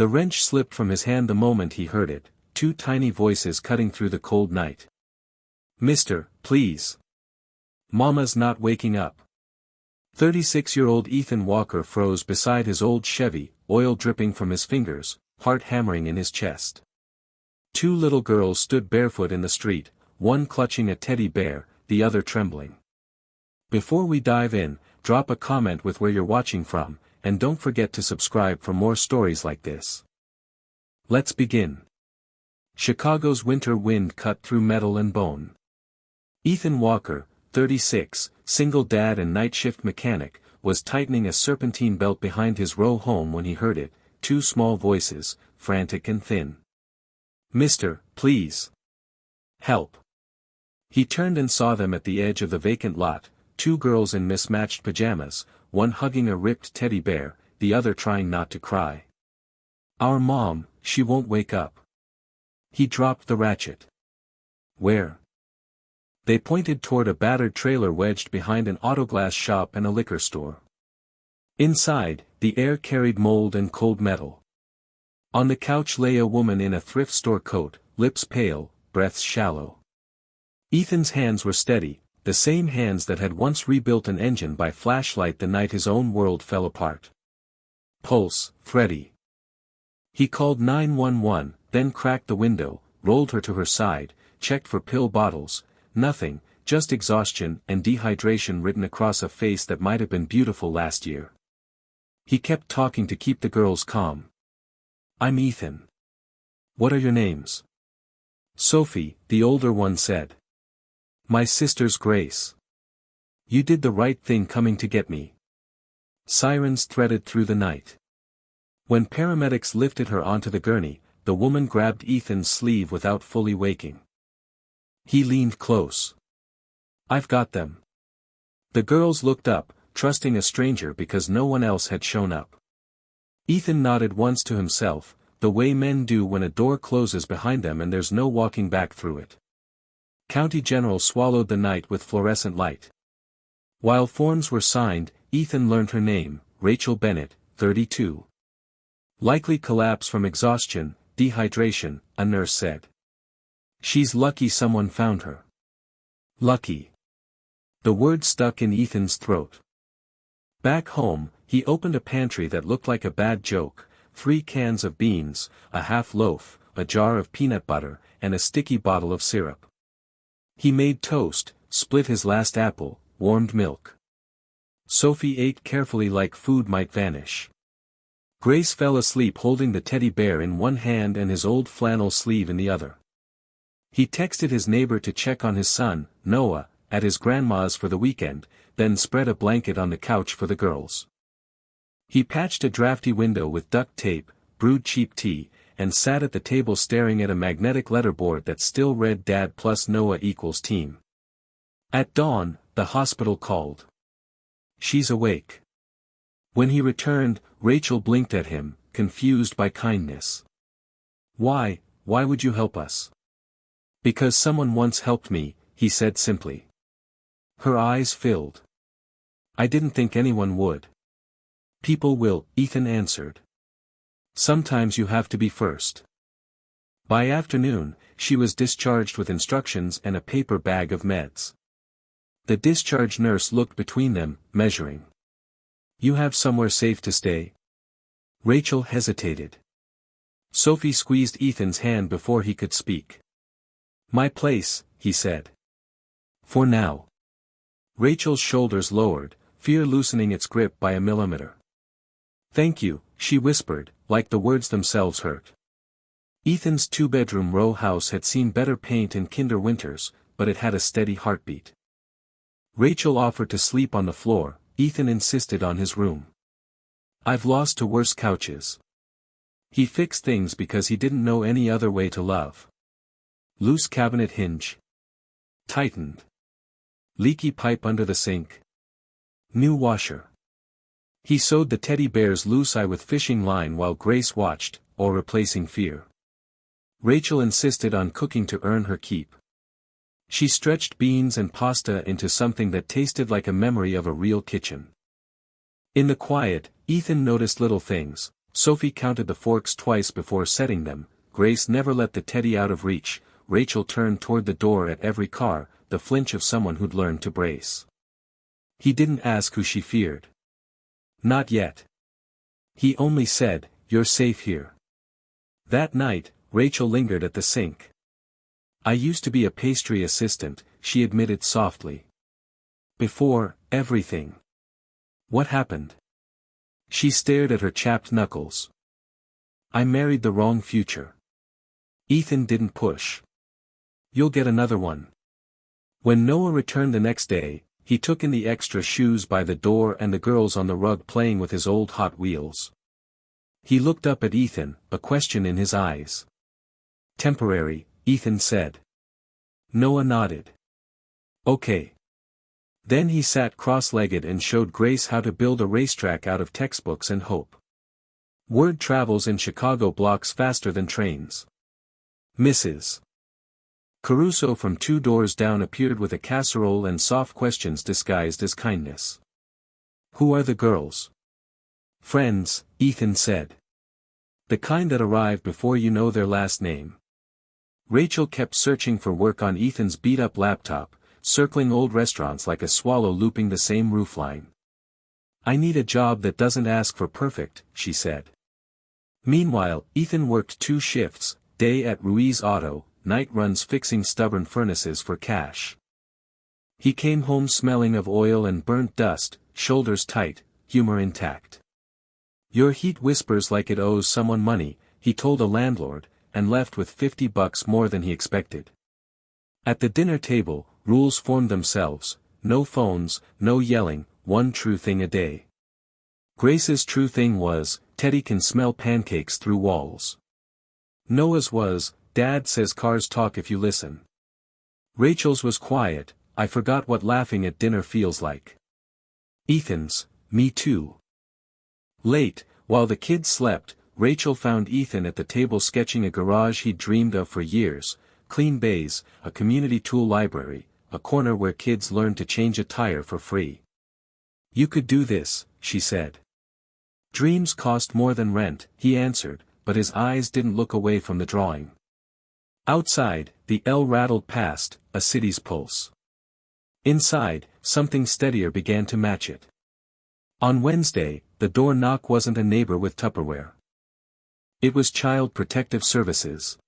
The wrench slipped from his hand the moment he heard it, two tiny voices cutting through the cold night. "Mister, please. Mama's not waking up." 36-year-old Ethan Walker froze beside his old Chevy, oil dripping from his fingers, heart hammering in his chest. Two little girls stood barefoot in the street, one clutching a teddy bear, the other trembling. Before we dive in, drop a comment with where you're watching from, and don't forget to subscribe for more stories like this. Let's begin. Chicago's winter wind cut through metal and bone. Ethan Walker, 36, single dad and night shift mechanic, was tightening a serpentine belt behind his row home when he heard it, two small voices, frantic and thin. "Mister, please. Help." He turned and saw them at the edge of the vacant lot, two girls in mismatched pajamas, one hugging a ripped teddy bear, the other trying not to cry. "Our mom, she won't wake up." He dropped the ratchet. "Where?" They pointed toward a battered trailer wedged behind an autoglass shop and a liquor store. Inside, the air carried mold and cold metal. On the couch lay a woman in a thrift store coat, lips pale, breaths shallow. Ethan's hands were steady, the same hands that had once rebuilt an engine by flashlight the night his own world fell apart. Pulse, Freddie. He called 911, then cracked the window, rolled her to her side, checked for pill bottles. Nothing, just exhaustion and dehydration written across a face that might have been beautiful last year. He kept talking to keep the girls calm. "I'm Ethan. What are your names?" "Sophie," the older one said. "My sister's Grace. You did the right thing coming to get me." Sirens threaded through the night. When paramedics lifted her onto the gurney, the woman grabbed Ethan's sleeve without fully waking. He leaned close. "I've got them." The girls looked up, trusting a stranger because no one else had shown up. Ethan nodded once to himself, the way men do when a door closes behind them and there's no walking back through it. County General swallowed the night with fluorescent light. While forms were signed, Ethan learned her name, Rachel Bennett, 32. "Likely collapse from exhaustion, dehydration," a nurse said. "She's lucky someone found her." Lucky. The word stuck in Ethan's throat. Back home, he opened a pantry that looked like a bad joke, 3 cans of beans, a half loaf, a jar of peanut butter, and a sticky bottle of syrup. He made toast, split his last apple, warmed milk. Sophie ate carefully like food might vanish. Grace fell asleep holding the teddy bear in one hand and his old flannel sleeve in the other. He texted his neighbor to check on his son, Noah, at his grandma's for the weekend, then spread a blanket on the couch for the girls. He patched a drafty window with duct tape, brewed cheap tea, and sat at the table staring at a magnetic letterboard that still read Dad plus Noah equals team. At dawn, the hospital called. "She's awake." When he returned, Rachel blinked at him, confused by kindness. Why would you help us?" "Because someone once helped me," he said simply. Her eyes filled. "I didn't think anyone would." "People will," Ethan answered. "Sometimes you have to be first." By afternoon, she was discharged with instructions and a paper bag of meds. The discharge nurse looked between them, measuring. "You have somewhere safe to stay?" Rachel hesitated. Sophie squeezed Ethan's hand before he could speak. "My place," he said. "For now." Rachel's shoulders lowered, fear loosening its grip by a millimeter. "Thank you," she whispered, like the words themselves hurt. Ethan's 2-bedroom row house had seen better paint in kinder winters, but it had a steady heartbeat. Rachel offered to sleep on the floor, Ethan insisted on his room. "I've lost to worse couches." He fixed things because he didn't know any other way to love. Loose cabinet hinge. Tightened. Leaky pipe under the sink. New washer. He sewed the teddy bear's loose eye with fishing line while Grace watched, or replacing fear. Rachel insisted on cooking to earn her keep. She stretched beans and pasta into something that tasted like a memory of a real kitchen. In the quiet, Ethan noticed little things, Sophie counted the forks twice before setting them. Grace never let the teddy out of reach. Rachel turned toward the door at every car, the flinch of someone who'd learned to brace. He didn't ask who she feared. Not yet. He only said, "You're safe here." That night, Rachel lingered at the sink. "I used to be a pastry assistant," she admitted softly. "Before everything." "What happened?" She stared at her chapped knuckles. "I married the wrong future." Ethan didn't push. "You'll get another one." When Noah returned the next day, he took in the extra shoes by the door and the girls on the rug playing with his old Hot Wheels. He looked up at Ethan, a question in his eyes. "Temporary," Ethan said. Noah nodded. "Okay." Then he sat cross-legged and showed Grace how to build a racetrack out of textbooks and hope. Word travels in Chicago blocks faster than trains. Mrs. Caruso from 2 doors down appeared with a casserole and soft questions disguised as kindness. "Who are the girls?" "Friends," Ethan said. "The kind that arrive before you know their last name." Rachel kept searching for work on Ethan's beat-up laptop, circling old restaurants like a swallow looping the same roofline. "I need a job that doesn't ask for perfect," she said. Meanwhile, Ethan worked 2 shifts, day at Ruiz Auto, night runs fixing stubborn furnaces for cash. He came home smelling of oil and burnt dust, shoulders tight, humor intact. "Your heat whispers like it owes someone money," he told a landlord, and left with $50 more than he expected. At the dinner table, rules formed themselves: no phones, no yelling, one true thing a day. Grace's true thing was, Teddy can smell pancakes through walls. Noah's was, Dad says cars talk if you listen. Rachel's was quiet, I forgot what laughing at dinner feels like. Ethan's, me too. Late, while the kids slept, Rachel found Ethan at the table sketching a garage he'd dreamed of for years: clean bays, a community tool library, a corner where kids learn to change a tire for free. "You could do this," she said. "Dreams cost more than rent," he answered, but his eyes didn't look away from the drawing. Outside, the L rattled past, a city's pulse. Inside, something steadier began to match it. On Wednesday, the door knock wasn't a neighbor with Tupperware. It was Child Protective Services.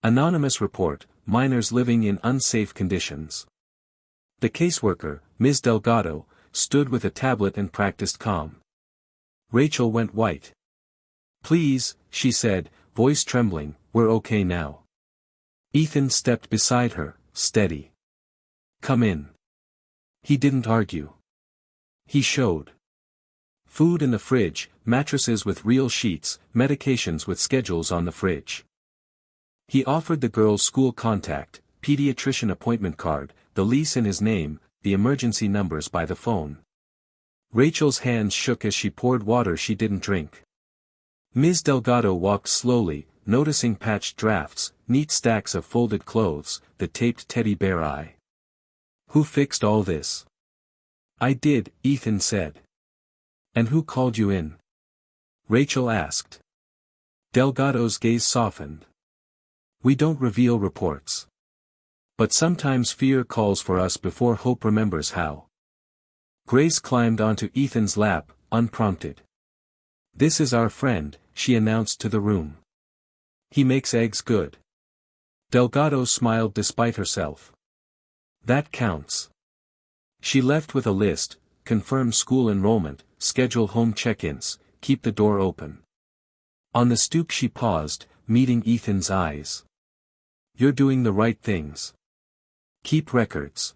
Anonymous report: minors living in unsafe conditions. The caseworker, Ms. Delgado, stood with a tablet and practiced calm. Rachel went white. "Please," she said, voice trembling, "we're okay now." Ethan stepped beside her, steady. "Come in." He didn't argue. He showed. Food in the fridge, mattresses with real sheets, medications with schedules on the fridge. He offered the girls school contact, pediatrician appointment card, the lease in his name, the emergency numbers by the phone. Rachel's hands shook as she poured water she didn't drink. Ms. Delgado walked slowly, noticing patched drafts, neat stacks of folded clothes, the taped teddy bear eye. "Who fixed all this?" "I did," Ethan said. "And who called you in?" Rachel asked. Delgado's gaze softened. "We don't reveal reports. But sometimes fear calls for us before hope remembers how." Grace climbed onto Ethan's lap, unprompted. "This is our friend," she announced to the room. "He makes eggs good." Delgado smiled despite herself. "That counts." She left with a list: confirm school enrollment, schedule home check-ins, keep the door open. On the stoop she paused, meeting Ethan's eyes. "You're doing the right things. Keep records.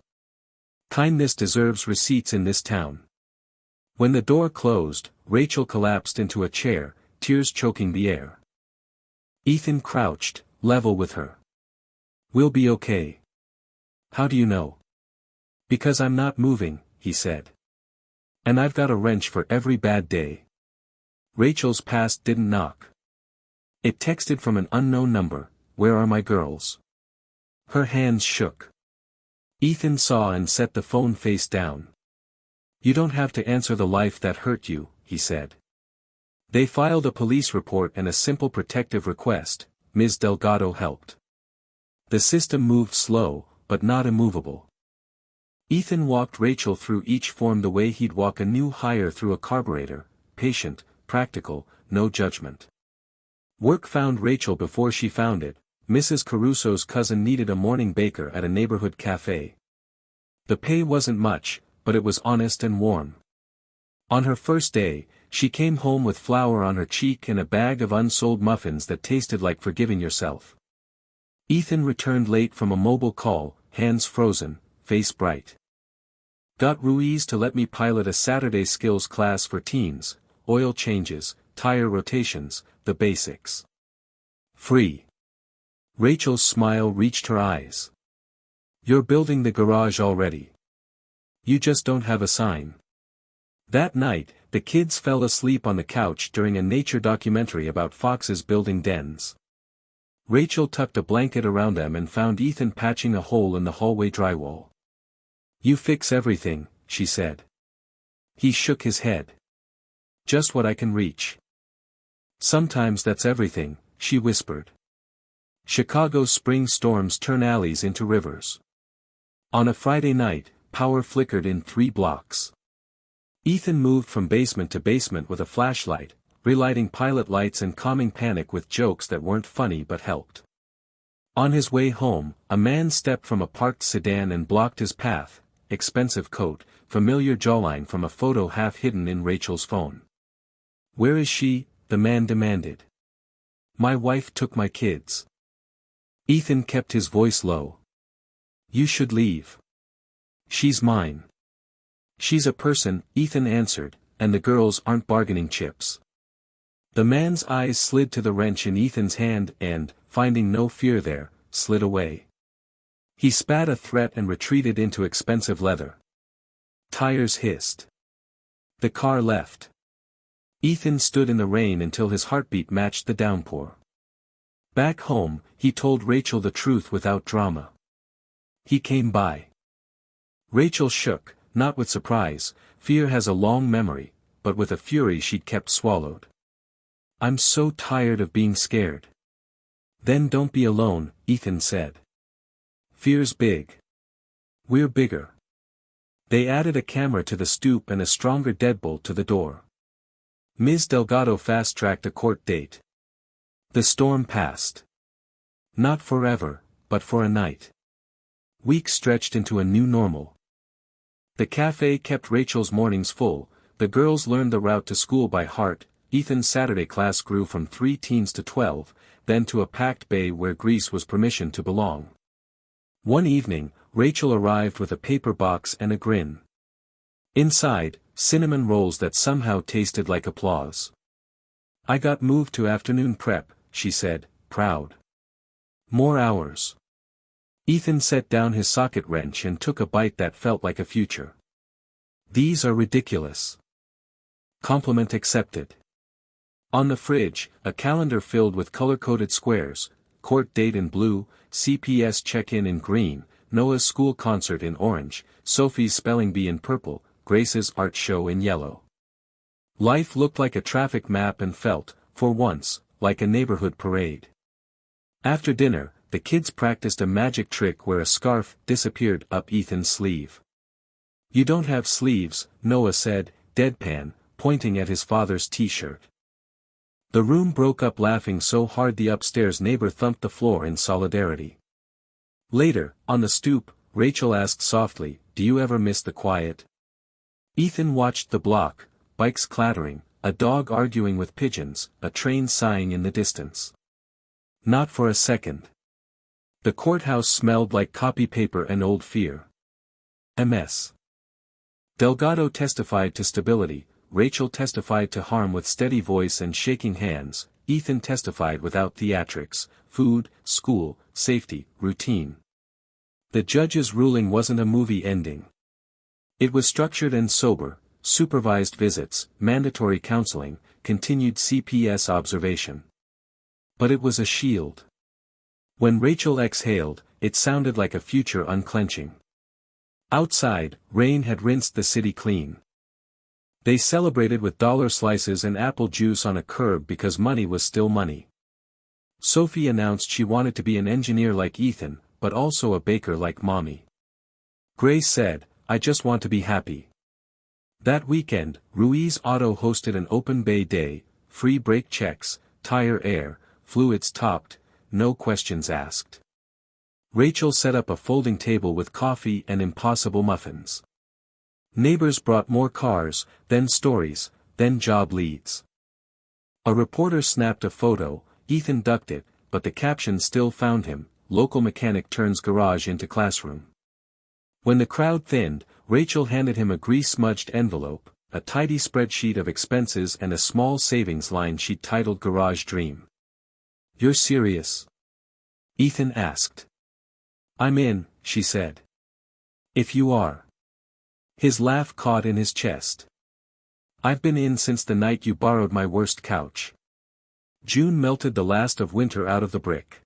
Kindness deserves receipts in this town." When the door closed, Rachel collapsed into a chair, tears choking the air. Ethan crouched, level with her. "We'll be okay." "How do you know?" "Because I'm not moving," he said. "And I've got a wrench for every bad day." Rachel's past didn't knock. It texted from an unknown number: "Where are my girls?" Her hands shook. Ethan saw and set the phone face down. "You don't have to answer the life that hurt you," he said. They filed a police report and a simple protective request. Ms. Delgado helped. The system moved slow, but not immovable. Ethan walked Rachel through each form the way he'd walk a new hire through a carburetor, patient, practical, no judgment. Work found Rachel before she found it. Mrs. Caruso's cousin needed a morning baker at a neighborhood cafe. The pay wasn't much, but it was honest and warm. On her first day, she came home with flour on her cheek and a bag of unsold muffins that tasted like forgiving yourself. Ethan returned late from a mobile call, hands frozen, face bright. Got Ruiz to let me pilot a Saturday skills class for teens, oil changes, tire rotations, the basics. Free. Rachel's smile reached her eyes. You're building the garage already. You just don't have a sign. That night, the kids fell asleep on the couch during a nature documentary about foxes building dens. Rachel tucked a blanket around them and found Ethan patching a hole in the hallway drywall. You fix everything, she said. He shook his head. Just what I can reach. Sometimes that's everything, she whispered. Chicago's spring storms turn alleys into rivers. On a Friday night, power flickered in 3 blocks. Ethan moved from basement to basement with a flashlight, relighting pilot lights and calming panic with jokes that weren't funny but helped. On his way home, a man stepped from a parked sedan and blocked his path. Expensive coat, familiar jawline from a photo half hidden in Rachel's phone. Where is she? The man demanded. My wife took my kids. Ethan kept his voice low. You should leave. She's mine. She's a person, Ethan answered, and the girls aren't bargaining chips. The man's eyes slid to the wrench in Ethan's hand and, finding no fear there, slid away. He spat a threat and retreated into expensive leather. Tires hissed. The car left. Ethan stood in the rain until his heartbeat matched the downpour. Back home, he told Rachel the truth without drama. He came by. Rachel shook, not with surprise. Fear has a long memory, but with a fury she'd kept swallowed. I'm so tired of being scared. Then don't be alone, Ethan said. Fear's big. We're bigger. They added a camera to the stoop and a stronger deadbolt to the door. Ms. Delgado fast-tracked a court date. The storm passed. Not forever, but for a night. Weeks stretched into a new normal. The cafe kept Rachel's mornings full. The girls learned the route to school by heart. Ethan's Saturday class grew from 3 teens to 12, then to a packed bay where Greece was permission to belong. One evening, Rachel arrived with a paper box and a grin. Inside, cinnamon rolls that somehow tasted like applause. I got moved to afternoon prep, she said, proud. More hours. Ethan set down his socket wrench and took a bite that felt like a future. These are ridiculous. Compliment accepted. On the fridge, a calendar filled with color-coded squares, court date in blue, CPS check-in in green, Noah's school concert in orange, Sophie's spelling bee in purple, Grace's art show in yellow. Life looked like a traffic map and felt, for once, like a neighborhood parade. After dinner, the kids practiced a magic trick where a scarf disappeared up Ethan's sleeve. You don't have sleeves, Noah said, deadpan, pointing at his father's t-shirt. The room broke up laughing so hard the upstairs neighbor thumped the floor in solidarity. Later, on the stoop, Rachel asked softly, do you ever miss the quiet? Ethan watched the block, bikes clattering, a dog arguing with pigeons, a train sighing in the distance. Not for a second. The courthouse smelled like copy paper and old fear. MS. Delgado testified to stability, Rachel testified to harm with steady voice and shaking hands, Ethan testified without theatrics, food, school, safety, routine. The judge's ruling wasn't a movie ending. It was structured and sober, supervised visits, mandatory counseling, continued CPS observation. But it was a shield. When Rachel exhaled, it sounded like a future unclenching. Outside, rain had rinsed the city clean. They celebrated with dollar slices and apple juice on a curb because money was still money. Sophie announced she wanted to be an engineer like Ethan, but also a baker like Mommy. Grace said, "I just want to be happy." That weekend, Ruiz Auto hosted an open bay day, free brake checks, tire air, fluids topped, no questions asked. Rachel set up a folding table with coffee and impossible muffins. Neighbors brought more cars, then stories, then job leads. A reporter snapped a photo, Ethan ducked it, but the caption still found him, "Local mechanic turns garage into classroom." When the crowd thinned, Rachel handed him a grease-smudged envelope, a tidy spreadsheet of expenses and a small savings line she'd titled Garage Dream. "You're serious?" Ethan asked. "I'm in," she said. "If you are." His laugh caught in his chest. "I've been in since the night you borrowed my worst couch." June melted the last of winter out of the brick.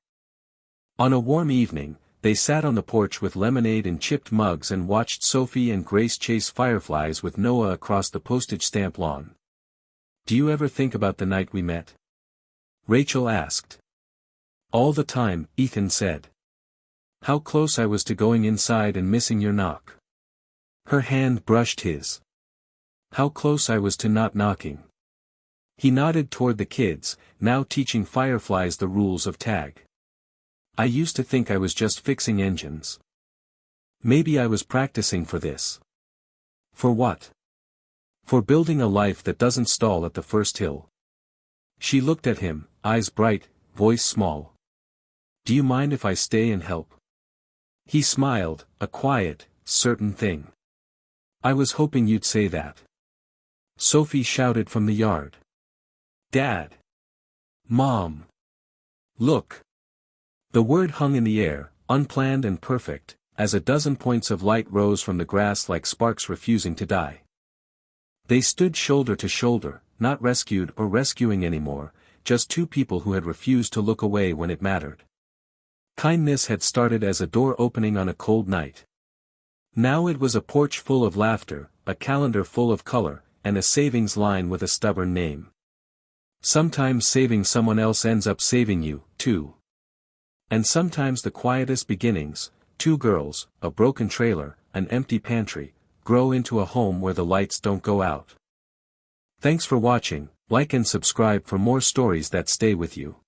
On a warm evening, they sat on the porch with lemonade in chipped mugs and watched Sophie and Grace chase fireflies with Noah across the postage stamp lawn. "Do you ever think about the night we met?" Rachel asked. "All the time," Ethan said. "How close I was to going inside and missing your knock." Her hand brushed his. "How close I was to not knocking." He nodded toward the kids, now teaching fireflies the rules of tag. "I used to think I was just fixing engines. Maybe I was practicing for this." "For what?" "For building a life that doesn't stall at the first hill." She looked at him, eyes bright, voice small. "Do you mind if I stay and help?" He smiled, a quiet, certain thing. "I was hoping you'd say that." Sophie shouted from the yard. "Dad! Mom! Look!" The word hung in the air, unplanned and perfect, as a dozen points of light rose from the grass like sparks refusing to die. They stood shoulder to shoulder, not rescued or rescuing anymore, just two people who had refused to look away when it mattered. Kindness had started as a door opening on a cold night. Now it was a porch full of laughter, a calendar full of color, and a savings line with a stubborn name. Sometimes saving someone else ends up saving you, too. And sometimes the quietest beginnings, two girls, a broken trailer, an empty pantry, grow into a home where the lights don't go out. Thanks for watching, like and subscribe for more stories that stay with you.